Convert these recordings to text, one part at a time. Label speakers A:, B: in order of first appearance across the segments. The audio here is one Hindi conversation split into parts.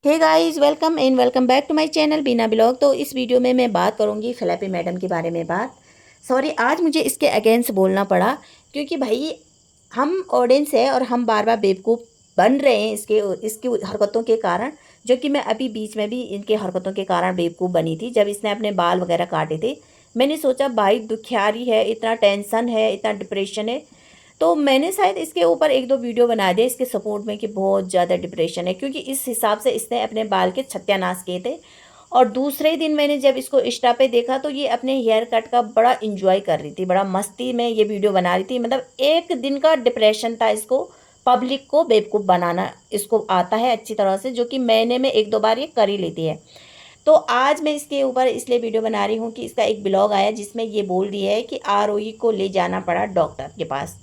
A: Hey guys, welcome back to my channel Beena blog. तो इस वीडियो में मैं बात करूंगी फ़िलिपी मैडम के बारे में। सॉरी, आज मुझे इसके अगेंस्ट बोलना पड़ा क्योंकि भाई हम ऑडियंस है और हम बार बार बेवकूफ़ बन रहे हैं इसके इसकी हरकतों के कारण। जो कि मैं अभी बीच में भी इनके हरकतों के कारण बेवकूफ़ बनी थी, जब इसने अपने बाल वगैरह काटे थे। मैंने सोचा भाई दुखियारी है, इतना टेंशन है, इतना डिप्रेशन है। तो मैंने शायद इसके ऊपर एक दो वीडियो बना दिया इसके सपोर्ट में कि बहुत ज़्यादा डिप्रेशन है, क्योंकि इस हिसाब से इसने अपने बाल के सत्यानाश किए थे। और दूसरे दिन मैंने जब इसको इंस्टा पे देखा तो ये अपने हेयर कट का बड़ा इंजॉय कर रही थी, बड़ा मस्ती में ये वीडियो बना रही थी। मतलब एक दिन का डिप्रेशन था इसको, पब्लिक को बेवकूफ़ बनाना इसको आता है अच्छी तरह से, जो कि महीने में एक दो बार ये कर ही लेती है। तो आज मैं इसके ऊपर इसलिए वीडियो बना रही हूँ कि इसका एक ब्लॉग आया जिसमें ये बोल रही है कि आरओई को ले जाना पड़ा डॉक्टर के पास।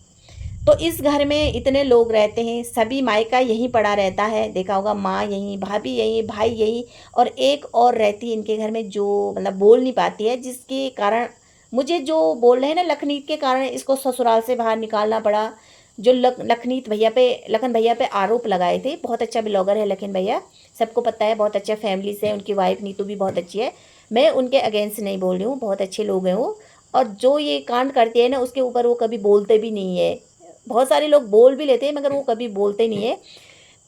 A: तो इस घर में इतने लोग रहते हैं, सभी मायका यहीं पड़ा रहता है, देखा होगा, माँ यहीं, भाभी यहीं, भाई यहीं, और एक और रहती है इनके घर में जो मतलब बोल नहीं पाती है, जिसके कारण मुझे जो बोल रहे हैं ना, लखनीत के कारण इसको ससुराल से बाहर निकालना पड़ा। जो लखनीत भैया पे, लखन भैया पे आरोप लगाए थे। बहुत अच्छा ब्लॉगर है लखन भैया, सबको पता है, बहुत अच्छा फैमिली से, उनकी वाइफ नीतू भी बहुत अच्छी है। मैं उनके अगेंस्ट नहीं बोल रही हूँ, बहुत अच्छे लोग हैं वो। और जो ये कांड करते हैं ना, उसके ऊपर वो कभी बोलते भी नहीं है। बहुत सारे लोग बोल भी लेते हैं मगर वो कभी बोलते नहीं है।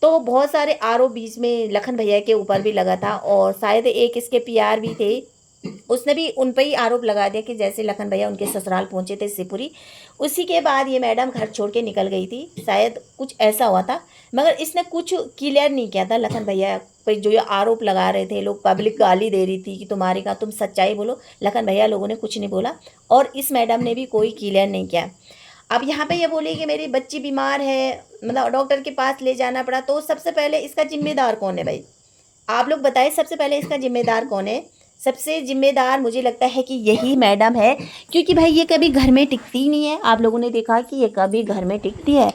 A: तो बहुत सारे आरोप बीच में लखन भैया के ऊपर भी लगा था, और शायद एक इसके पीआर भी थे, उसने भी उन पर ही आरोप लगा दिया कि जैसे लखन भैया उनके ससुराल पहुंचे थे शिवपुरी, उसी के बाद ये मैडम घर छोड़ के निकल गई थी, शायद कुछ ऐसा हुआ था। मगर इसने कुछ क्लियर नहीं किया था लखन भैया पे। जो ये आरोप लगा रहे थे लोग, पब्लिक गाली दे रही थी कि तुम्हारी का तुम सच्चाई बोलो, लखन भैया लोगों ने कुछ नहीं बोला, और इस मैडम ने भी कोई क्लियर नहीं किया। अब यहाँ पे ये बोली कि मेरी बच्ची बीमार है, मतलब डॉक्टर के पास ले जाना पड़ा, तो सबसे पहले इसका जिम्मेदार कौन है भाई? आप लोग बताइए, सबसे पहले इसका जिम्मेदार कौन है? सबसे जिम्मेदार मुझे लगता है कि यही मैडम है, क्योंकि भाई ये कभी घर में टिकती ही नहीं है। आप लोगों ने देखा कि ये कभी घर में टिकती है?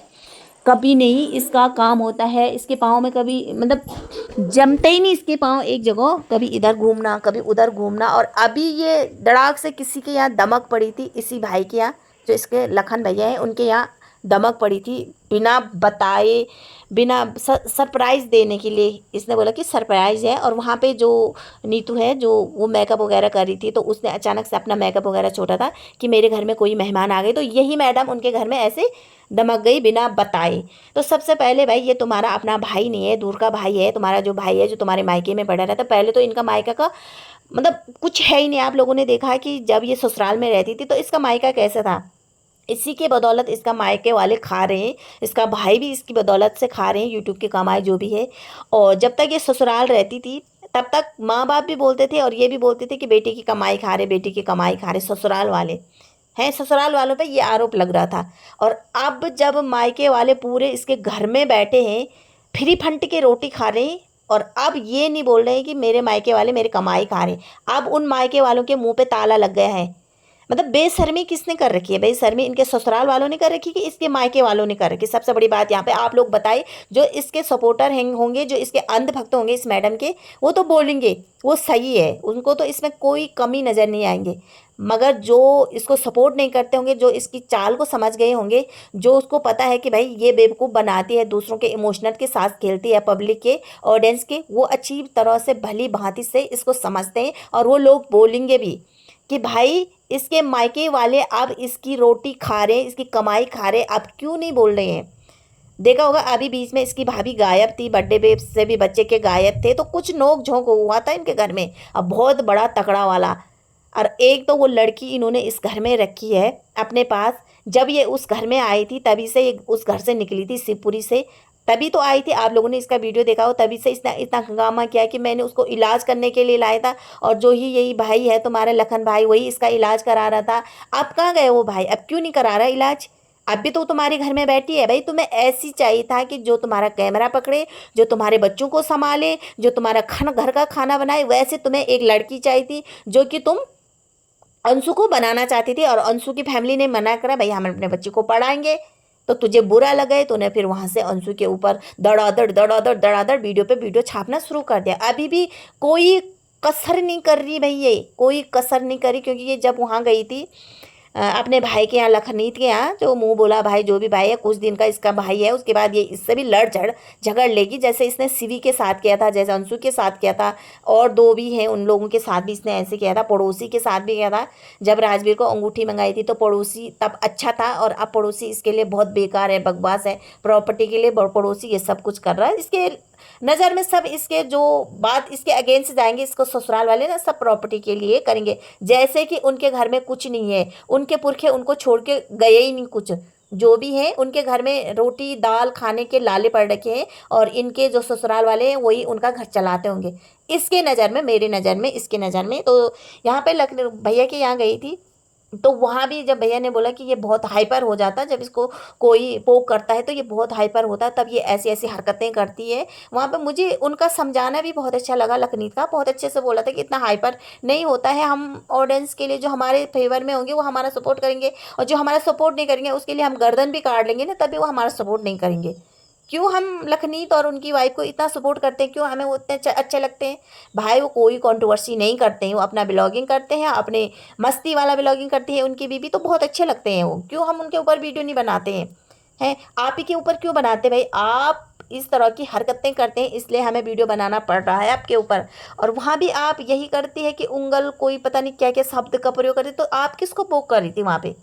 A: कभी नहीं। इसका काम होता है, इसके पाँव में कभी मतलब जमते ही नहीं इसके पाँव एक जगह, कभी इधर घूमना कभी उधर घूमना। और अभी ये धड़ाक से किसी के यहाँ दमक पड़ी थी, इसी भाई के यहाँ, जो इसके लखन भैया हैं उनके यहाँ दमक पड़ी थी, बिना बताए, बिना सरप्राइज़ देने के लिए। इसने बोला कि सरप्राइज़ है, और वहाँ पे जो नीतू है, जो वो मेकअप वगैरह कर रही थी, तो उसने अचानक से अपना मेकअप वगैरह छोड़ा था कि मेरे घर में कोई मेहमान आ गए, तो यही मैडम उनके घर में ऐसे दमक गई बिना बताए। तो सबसे पहले भाई, ये तुम्हारा अपना भाई नहीं है, दूर का भाई है, तुम्हारा जो भाई है जो तुम्हारे मायके में पड़ा रहता है। पहले तो इनका मायका का मतलब कुछ है ही नहीं। आप लोगों ने देखा कि जब ये ससुराल में रहती थी तो इसका मायका कैसा था, इसी के बदौलत इसका मायके वाले खा रहे हैं, इसका भाई भी इसकी बदौलत से खा रहे हैं, यूट्यूब की कमाई जो भी है। और जब तक ये ससुराल रहती थी तब तक माँ बाप भी बोलते थे और ये भी बोलते थे कि बेटी की कमाई खा रहे, बेटी की कमाई खा रहे, ससुराल वाले हैं, ससुराल वालों पे ये आरोप लग रहा था। और अब जब मायके वाले पूरे इसके घर में बैठे हैं, फ्री फंड के रोटी खा रहे हैं, और अब ये नहीं बोल रहे हैं कि मेरे मायके वाले मेरे कमाई खा रहे हैं, अब उन मायके वालों के मुंह पे ताला लग गया है। मतलब बेशर्मी किसने कर रखी है? बेशर्मी इनके ससुराल वालों ने कर रखी कि इसके मायके वालों ने कर रखी? सबसे बड़ी बात यहाँ पे आप लोग बताइए। जो इसके सपोर्टर होंगे, जो इसके अंधभक्त होंगे इस मैडम के, वो तो बोलेंगे वो सही है, उनको तो इसमें कोई कमी नज़र नहीं आएंगे। मगर जो इसको सपोर्ट नहीं करते होंगे, जो इसकी चाल को समझ गए होंगे, जो उसको पता है कि भाई ये बेवकूफ़ बनाती है, दूसरों के इमोशनल के साथ खेलती है, पब्लिक के ऑडियंस के, वो अच्छी तरह से भली भांति से इसको समझते हैं। और वो लोग बोलेंगे भी कि भाई इसके मायके वाले अब इसकी रोटी खा रहे हैं, इसकी कमाई खा रहे हैं, अब क्यों नहीं बोल रहे हैं? देखा होगा अभी बीच में इसकी भाभी गायब थी, बर्थडे पे से भी बच्चे के गायब थे, तो कुछ नोक झोंक हुआ था इनके घर में, अब बहुत बड़ा तकड़ा वाला। और एक तो वो लड़की इन्होंने इस घर में रखी है अपने पास। जब ये उस घर में आई थी तभी से ये उस घर से निकली थी, शिवपुरी से, तभी तो आई थी। आप लोगों ने इसका वीडियो देखा हो, तभी से इसने इतना हंगामा किया कि मैंने उसको इलाज करने के लिए लाया था, और जो ही यही भाई है तुम्हारा लखन भाई, वही इसका इलाज करा रहा था। अब कहाँ गए वो भाई? अब क्यों नहीं करा रहा इलाज? अब भी तो तुम्हारे घर में बैठी है भाई। तुम्हें ऐसी चाहिए था कि जो तुम्हारा कैमरा पकड़े, जो तुम्हारे बच्चों को संभाले, जो तुम्हारा खाना, घर का खाना बनाए। वैसे तुम्हें एक लड़की चाहिए थी जो कि तुम अंशु को बनाना चाहती थी, और अंशु की फैमिली ने मना करा, भाई हम अपने बच्चे को पढ़ाएंगे। तो तुझे बुरा लगे, तूने फिर वहां से अंशु के ऊपर धड़ाधड़ धड़ाधड़ धड़ाधड़ वीडियो पे वीडियो छापना शुरू कर दिया। अभी भी कोई कसर नहीं कर रही भाई, ये कोई कसर नहीं करी, क्योंकि ये जब वहां गई थी अपने भाई के यहाँ, लखनीत के यहाँ, जो मुंह बोला भाई, जो भी भाई है, कुछ दिन का इसका भाई है, उसके बाद ये इससे भी लड़ झगड़ लेगी, जैसे इसने सिवी के साथ किया था, जैसे अंशु के साथ किया था, और दो भी हैं उन लोगों के साथ भी इसने ऐसे किया था, पड़ोसी के साथ भी किया था। जब राजवीर को अंगूठी मंगाई थी तो पड़ोसी तब अच्छा था, और अब पड़ोसी इसके लिए बहुत बेकार है, बकवास है, प्रॉपर्टी के लिए पड़ोसी ये सब कुछ कर रहा है। इसके नज़र में सब इसके जो बात इसके अगेंस्ट जाएंगे, इसको ससुराल वाले ना सब प्रॉपर्टी के लिए करेंगे, जैसे कि उनके घर में कुछ नहीं है, उनके पुरखे उनको छोड़ के गए ही नहीं कुछ, जो भी है उनके घर में रोटी दाल खाने के लाले पड़ रखे हैं, और इनके जो ससुराल वाले हैं वही उनका घर चलाते होंगे, इसके नज़र में, मेरे नज़र में, इसके नज़र में। तो यहाँ पे लखनऊ भैया के यहाँ गई थी, तो वहाँ भी जब भैया ने बोला कि ये बहुत हाइपर हो जाता है, जब इसको कोई पोक करता है तो ये बहुत हाइपर होता है, तब ये ऐसी ऐसी हरकतें करती है। वहाँ पे मुझे उनका समझाना भी बहुत अच्छा लगा, लखनीत का बहुत अच्छे से बोला था कि इतना हाइपर नहीं होता है, हम ऑडियंस के लिए जो हमारे फेवर में होंगे वो हमारा सपोर्ट करेंगे, और जो हमारा सपोर्ट नहीं करेंगे उसके लिए हम गर्दन भी काट लेंगे ना, तभी वो हमारा सपोर्ट नहीं करेंगे। क्यों हम लखनीत और उनकी वाइफ को इतना सपोर्ट करते हैं, क्यों हमें वो इतने अच्छे लगते हैं? भाई वो कोई कंट्रोवर्सी नहीं करते हैं, वो अपना ब्लॉगिंग करते हैं, अपने मस्ती वाला ब्लॉगिंग करती है उनकी बीवी, तो बहुत अच्छे लगते हैं वो। क्यों हम उनके ऊपर वीडियो नहीं बनाते हैं आप ही के ऊपर क्यों बनाते हैं भाई? आप इस तरह की हरकतें करते हैं इसलिए हमें वीडियो बनाना पड़ रहा है आपके ऊपर। और वहाँ भी आप यही करती है कि उंगल कोई पता नहीं क्या क्या शब्द का प्रयोग करती, तो आप किसको पोक कर रही थी वहाँ पे?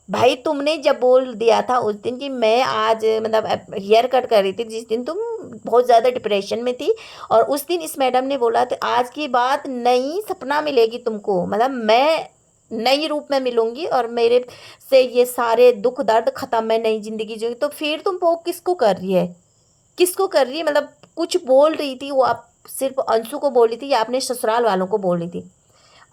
A: भाई तुमने जब बोल दिया था उस दिन कि मैं आज मतलब हेयर कट कर रही थी, जिस दिन तुम बहुत ज़्यादा डिप्रेशन में थी, और उस दिन इस मैडम ने बोला तो आज की बात नई सपना मिलेगी तुमको, मतलब मैं नई रूप में मिलूंगी और मेरे से ये सारे दुख दर्द खत्म, मैं नई जिंदगी जीऊंगी। तो फिर तुम वो किसको कर रही है, किसको कर रही है? मतलब कुछ बोल रही थी वो, आप सिर्फ अंशु को बोल रही थी या अपने ससुराल वालों को बोल रही थी?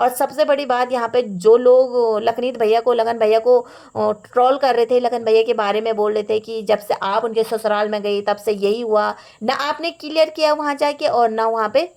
A: और सबसे बड़ी बात यहाँ पे, जो लोग लखनीत भैया को, लगन भैया को ट्रोल कर रहे थे, लगन भैया के बारे में बोल रहे थे कि जब से आप उनके ससुराल में गई तब से यही हुआ, ना आपने क्लियर किया वहाँ जाके, और ना वहाँ पे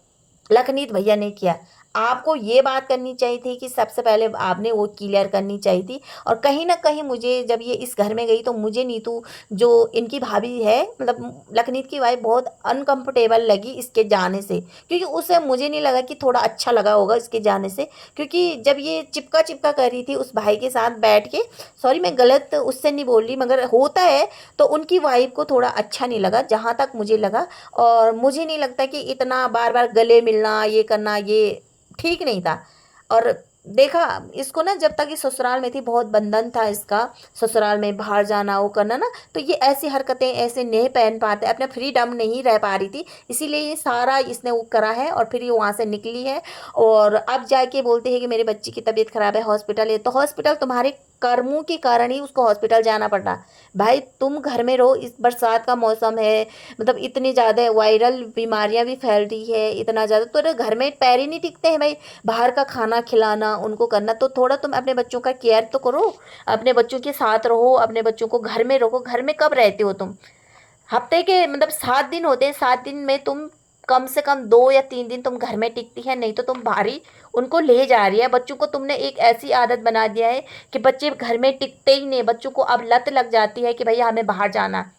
A: लखनीत भैया ने किया। आपको ये बात करनी चाहिए थी कि सबसे पहले आपने वो क्लियर करनी चाहिए थी। और कहीं ना कहीं मुझे जब ये इस घर में गई तो मुझे नीतू, जो इनकी भाभी है, मतलब लखनीत की वाइफ, बहुत अनकंफर्टेबल लगी इसके जाने से, क्योंकि उसे मुझे नहीं लगा कि थोड़ा अच्छा लगा होगा इसके जाने से, क्योंकि जब ये चिपका चिपका कर रही थी उस भाई के साथ बैठ के, सॉरी मैं गलत उससे नहीं बोल रही, मगर होता है, तो उनकी वाइफ को थोड़ा अच्छा नहीं लगा जहाँ तक मुझे लगा। और मुझे नहीं लगता कि इतना बार बार गले मिलना ये करना ये ठीक नहीं था। और देखा इसको ना, जब तक ये ससुराल में थी बहुत बंधन था इसका, ससुराल में बाहर जाना वो करना ना, तो ये ऐसी हरकतें ऐसे नहीं पहन पाते, अपने फ्रीडम नहीं रह पा रही थी, इसीलिए ये सारा इसने वो करा है, और फिर ये वहाँ से निकली है। और अब जाके बोलते हैं कि मेरे बच्ची की तबीयत खराब है, हॉस्पिटल है, तो हॉस्पिटल तुम्हारे कर्मों के कारण ही उसको हॉस्पिटल जाना पड़ रहा। भाई तुम घर में रहो, इस बरसात का मौसम है, मतलब इतनी ज़्यादा वायरल बीमारियां भी फैल रही है, इतना ज़्यादा, तो घर में पैर ही नहीं टिकते हैं भाई, बाहर का खाना खिलाना उनको करना, तो थोड़ा तुम अपने बच्चों का केयर तो करो, अपने बच्चों के साथ रहो, अपने बच्चों को घर में रखो। घर में कब रहते हो तुम? हफ्ते के मतलब 7 दिन होते हैं, 7 दिन में तुम कम से कम 2 या 3 दिन तुम घर में टिकती है, नहीं तो तुम भारी उनको ले जा रही है। बच्चों को तुमने एक ऐसी आदत बना दिया है कि बच्चे घर में टिकते ही नहीं, बच्चों को अब लत लग जाती है कि भैया हमें बाहर जाना।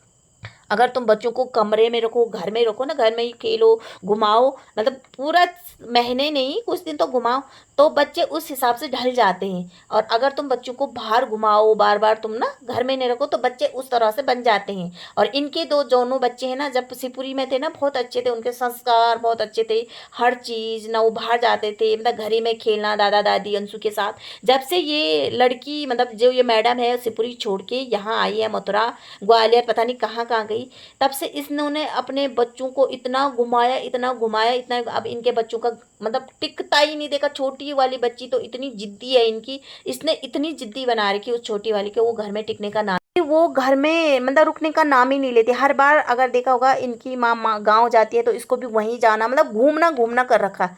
A: अगर तुम बच्चों को कमरे में रखो, घर में रखो ना, घर में ही खेलो घुमाओ, मतलब पूरा महीने नहीं कुछ दिन तो घुमाओ, तो बच्चे उस हिसाब से ढल जाते हैं। और अगर तुम बच्चों को बाहर घुमाओ बार बार, तुम ना घर में नहीं रखो, तो बच्चे उस तरह से बन जाते हैं। और इनके दो दोनों बच्चे हैं ना, जब शिवपुरी में थे ना बहुत अच्छे थे, उनके संस्कार बहुत अच्छे थे, हर चीज़ ना, वो बाहर जाते थे, मतलब घर ही में खेलना दादा दादी अंशु के साथ। जब से ये लड़की मतलब जो ये मैडम है शिवपुरी छोड़ के यहाँ आई है मथुरा ग्वालियर, पता नहीं कहाँ कहाँ गई, तब से इन्होंने अपने बच्चों को इतना घुमाया, इतना घुमाया, इतना, अब इनके बच्चों का मतलब टिकता ही नहीं। देखा छोटी वाली बच्ची तो इतनी जिद्दी है इनकी, इसने इतनी जिद्दी बना रखी उस छोटी वाली के, वो घर में टिकने का नाम, वो घर में मतलब रुकने का नाम ही नहीं लेती। हर बार अगर देखा होगा इनकी माँ गाँव जाती है तो इसको भी वहीं जाना, मतलब घूमना घूमना कर रखा।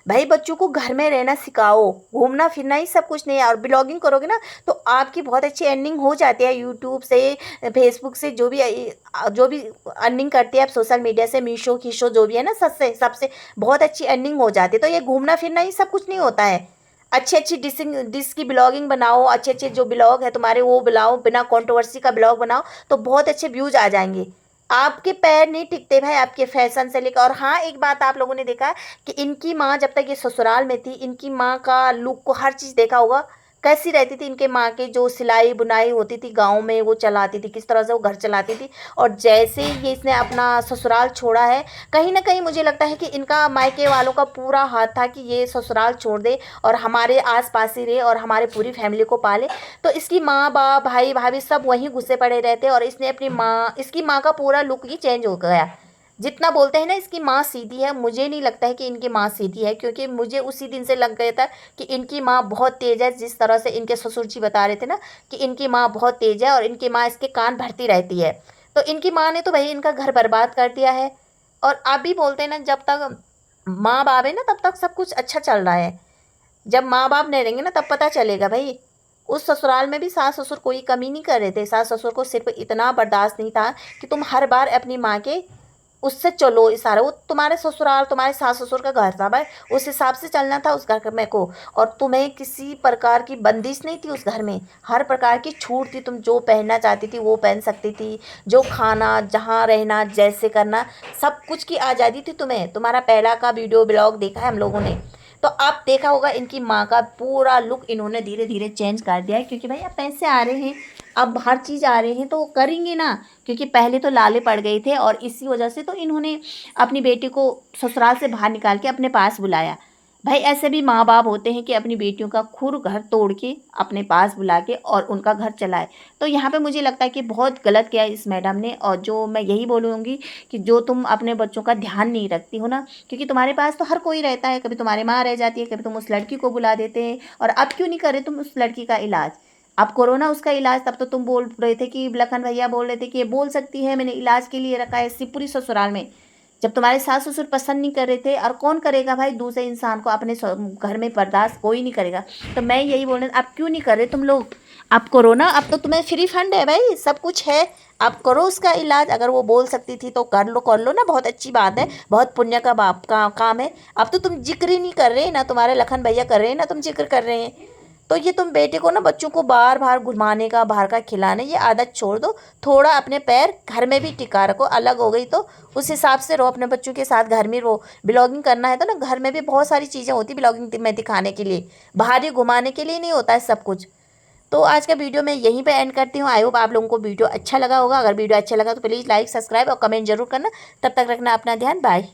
A: भाई बच्चों को घर में रहना सिखाओ, घूमना फिरना ही सब कुछ नहीं है। और ब्लॉगिंग करोगे ना तो आपकी बहुत अच्छी अर्निंग हो जाती है यूट्यूब से, फेसबुक से, जो भी अर्निंग करती है आप सोशल मीडिया से, मीशो खीशो जो भी है ना, सबसे सबसे बहुत अच्छी अर्निंग हो जाती है। तो ये घूमना फिरना ही सब कुछ नहीं होता है। अच्छी अच्छी डिश की ब्लॉगिंग बनाओ, अच्छे अच्छे जो ब्लॉग है तुम्हारे वो बनाओ, बिना कंट्रोवर्सी का ब्लॉग बनाओ, तो बहुत अच्छे व्यूज आ जाएंगे। आपके पैर नहीं टिकते भाई आपके फैशन से लेकर। और हाँ एक बात आप लोगों ने देखा कि इनकी माँ जब तक ये ससुराल में थी, इनकी माँ का लुक को हर चीज़ देखा होगा, कैसी रहती थी इनके माँ के जो सिलाई बुनाई होती थी गाँव में, वो चलाती थी, किस तरह से वो घर चलाती थी। और जैसे ही ये इसने अपना ससुराल छोड़ा है, कहीं न कहीं मुझे लगता है कि इनका मायके वालों का पूरा हाथ था कि ये ससुराल छोड़ दे और हमारे आस-पास ही रहे और हमारी पूरी फैमिली को पाले। तो इसकी माँ-बाप, भाई-भाभी सब वहीं घुसे पड़े रहते और इसकी माँ का पूरा लुक ही चेंज हो गया। जितना बोलते हैं ना इसकी माँ सीधी है, मुझे नहीं लगता है कि इनकी माँ सीधी है, क्योंकि मुझे उसी दिन से लग गया था कि इनकी माँ बहुत तेज़ है। जिस तरह से इनके ससुर जी बता रहे थे ना कि इनकी माँ बहुत तेज़ है और इनकी माँ इसके कान भरती रहती है। तो इनकी माँ ने तो भई इनका घर बर्बाद कर दिया है। और आप भी बोलते हैं ना, जब तक माँ-बाप है ना तब तक सब कुछ अच्छा चल रहा है। जब माँ-बाप नहीं रहेंगे ना तब पता चलेगा भई। उस ससुराल में भी सास-ससुर कोई कमी नहीं कर रहे थे। सास-ससुर को सिर्फ़ इतना बर्दाश्त नहीं था कि तुम हर बार अपनी माँ के उससे चलो इशारा, वो तुम्हारे ससुराल, तुम्हारे सास-ससुर का घर था भाई, उस हिसाब से चलना था उस घर में को। और तुम्हें किसी प्रकार की बंदिश नहीं थी उस घर में, हर प्रकार की छूट थी, तुम जो पहनना चाहती थी वो पहन सकती थी, जो खाना, जहाँ रहना, जैसे करना, सब कुछ की आज़ादी थी तुम्हें। तुम्हारा पहला का वीडियो ब्लॉग देखा है हम लोगों ने, तो आप देखा होगा इनकी माँ का पूरा लुक इन्होंने धीरे-धीरे चेंज कर दिया है, क्योंकि भाई अब पैसे आ रहे हैं, अब हर चीज़ आ रहे हैं तो करेंगे ना, क्योंकि पहले तो लाले पड़ गए थे और इसी वजह से तो इन्होंने अपनी बेटी को ससुराल से बाहर निकाल के अपने पास बुलाया। भाई ऐसे भी माँ बाप होते हैं कि अपनी बेटियों का खुर घर तोड़ के अपने पास बुला के और उनका घर चलाए। तो यहाँ पे मुझे लगता है कि बहुत गलत किया इस मैडम ने। और जो मैं यही बोलूँगी कि जो तुम अपने बच्चों का ध्यान नहीं रखती हो ना, क्योंकि तुम्हारे पास तो हर कोई रहता है, कभी तुम्हारी माँ रह जाती है, कभी तुम उस लड़की को बुला देते हैं। और अब क्यों नहीं कर रहे तुम उस लड़की का इलाज? अब करो ना उसका इलाज। तब तो तुम बोल रहे थे कि लखन भैया बोल रहे थे कि ये बोल सकती है, मैंने इलाज के लिए रखा है शिवपुरी ससुराल में। जब तुम्हारे सास ससुर पसंद नहीं कर रहे थे, और कौन करेगा भाई दूसरे इंसान को अपने घर में बर्दाश्त, कोई नहीं करेगा। तो मैं यही बोल रही हूँ, अब क्यों नहीं कर रहे तुम लोग? अब करो ना, अब तो तुम्हें फ्री फंड है भाई, सब कुछ है। आप करो उसका इलाज। अगर वो बोल सकती थी तो कर लो ना, बहुत अच्छी बात है, बहुत पुण्य का बाप का काम है। अब तो तुम जिक्र ही नहीं कर रहे ना, तुम्हारे लखन भैया कर रहे हैं ना, तुम जिक्र कर रहे हैं। तो ये तुम बेटे को ना, बच्चों को बार बार घुमाने का, बाहर का खिलाने, ये आदत छोड़ दो। थोड़ा अपने पैर घर में भी टिका रखो। अलग हो गई तो उस हिसाब से रहो, अपने बच्चों के साथ घर में रहो। ब्लॉगिंग करना है तो ना घर में भी बहुत सारी चीज़ें होती ब्लॉगिंग में दिखाने के लिए, बाहर ही घुमाने के लिए नहीं होता है सब कुछ। तो आज का वीडियो मैं यहीं पे एंड करती हूँ। आई होप आप लोगों को वीडियो अच्छा लगा होगा। अगर वीडियो अच्छा लगा तो प्लीज़ लाइक, सब्सक्राइब और कमेंट जरूर करना। तब तक रखना अपना ध्यान। बाय।